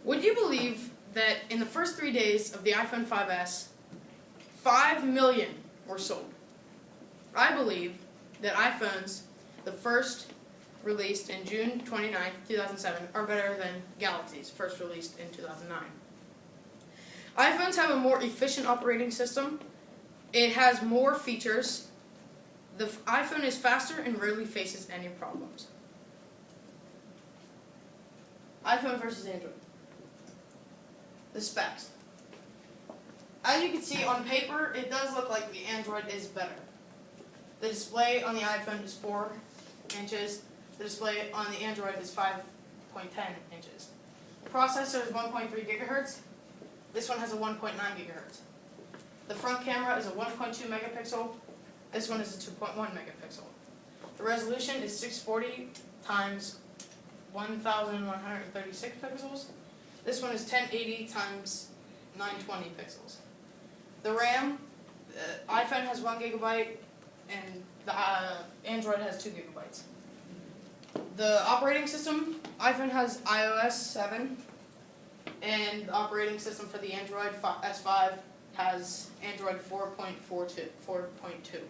Would you believe that in the first 3 days of the iPhone 5S, 5 million were sold? I believe that iPhones, the first released in June 29, 2007, are better than Galaxies, first released in 2009. iPhones have a more efficient operating system. It has more features. The iPhone is faster and rarely faces any problems. iPhone versus Android. The specs. As you can see on paper, it does look like the Android is better. The display on the iPhone is 4 inches. The display on the Android is 5.10 inches. The processor is 1.3 gigahertz. This one has a 1.9 gigahertz. The front camera is a 1.2 megapixel. This one is a 2.1 megapixel. The resolution is 640 times 1136 pixels. This one is 1080 times 920 pixels. The RAM, the iPhone has 1 gigabyte and the Android has 2 gigabytes. The operating system, iPhone has iOS 7, and the operating system for the Android S5 has Android 4.2.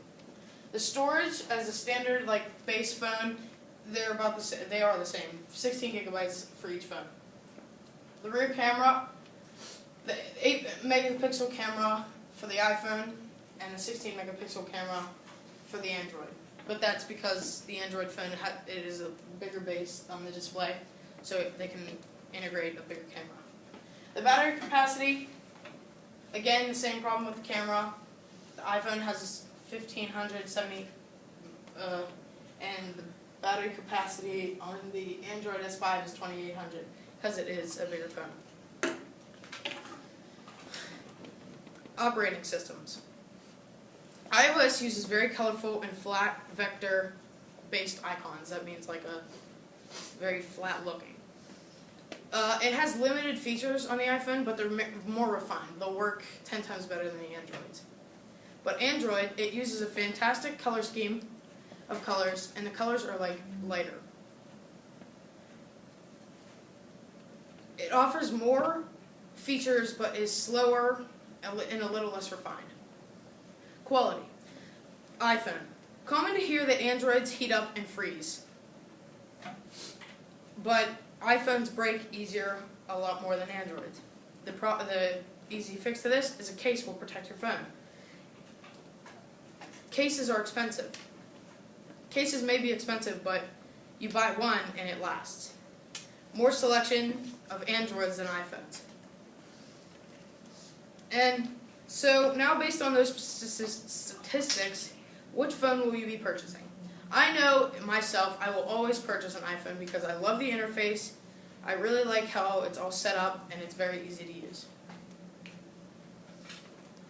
The storage, as a standard base phone, they are the same, 16 gigabytes for each phone. The rear camera, the 8 megapixel camera for the iPhone and the 16 megapixel camera for the Android. But that's because the Android phone it is a bigger base on the display, so they can integrate a bigger camera. The battery capacity, again, the same problem with the camera. The iPhone has 1570, and the battery capacity on the Android S5 is 2800 because it is a bigger phone. Operating systems. iOS uses very colorful and flat vector-based icons. That means like a very flat looking. It has limited features on the iPhone, but they're more refined. They'll work 10 times better than the Androids. But Android, it uses a fantastic color scheme of colors, and the colors are lighter. It offers more features, but is slower and a little less refined. Quality. iPhone. Common to hear that Androids heat up and freeze, but iPhones break easier a lot more than Androids. The easy fix to this is a case will protect your phone. Cases are expensive. Cases may be expensive, but you buy one and it lasts. More selection of Androids than iPhones. And so now, based on those statistics, which phone will you be purchasing? I know myself, I will always purchase an iPhone because I love the interface. I really like how it's all set up and it's very easy to use.